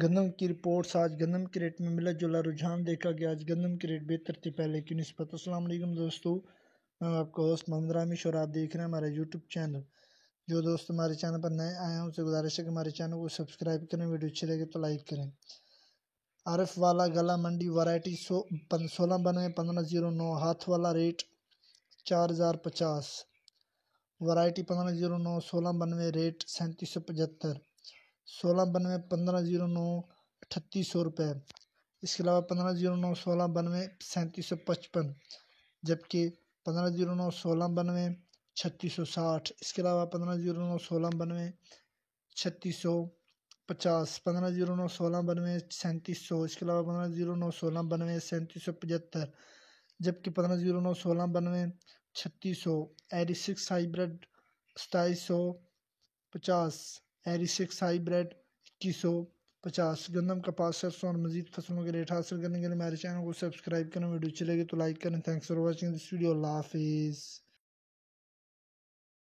گندم کی رپورٹس۔ آج گندم کے ریٹ میں ملا جلا رجحان دیکھا گیا۔ آج گندم کے ریٹ بہتر تھے پہلے کی نسبت۔ السلام علیکم دوستو، میں آپ کا ہوسٹ محمد رامیش اور آپ دیکھ رہے ہیں ہمارا یوٹیوب چینل۔ جو دوست ہمارے چینل پر نئے آئے ہیں ان سے گزارش ہے کہ ہمارے چینل کو سبسکرائب کریں، ویڈیو اچھی لگے تو لائک کریں۔ عارف والا گلا منڈی ورائٹی 1692 1509، ہاتھ والا ریٹ 4050، ورائٹی 1509 1692 ریٹ 3775، 1692 1509 3800 روپے۔ اس کے علاوہ 1509 1692 3755، جبکہ 1509 1692 3660۔ اس کے علاوہ 1509 1692 3650، 1509 1692 3700۔ اس کے علاوہ 1509 1692 3775، جبکہ 1509 1692 3600۔ 86 ہائی بریڈ 2750، 86 ہائی بریڈ 2150۔ گندم کپاس سرسوں اور مزید فصلوں کے ریٹ حاصل کرنے کے لیے ہمارے چینل کو سبسکرائب کریں، ویڈیو اچھی لگے تو لائک کریں۔ Thanks for watching this video. اللہ حافظ۔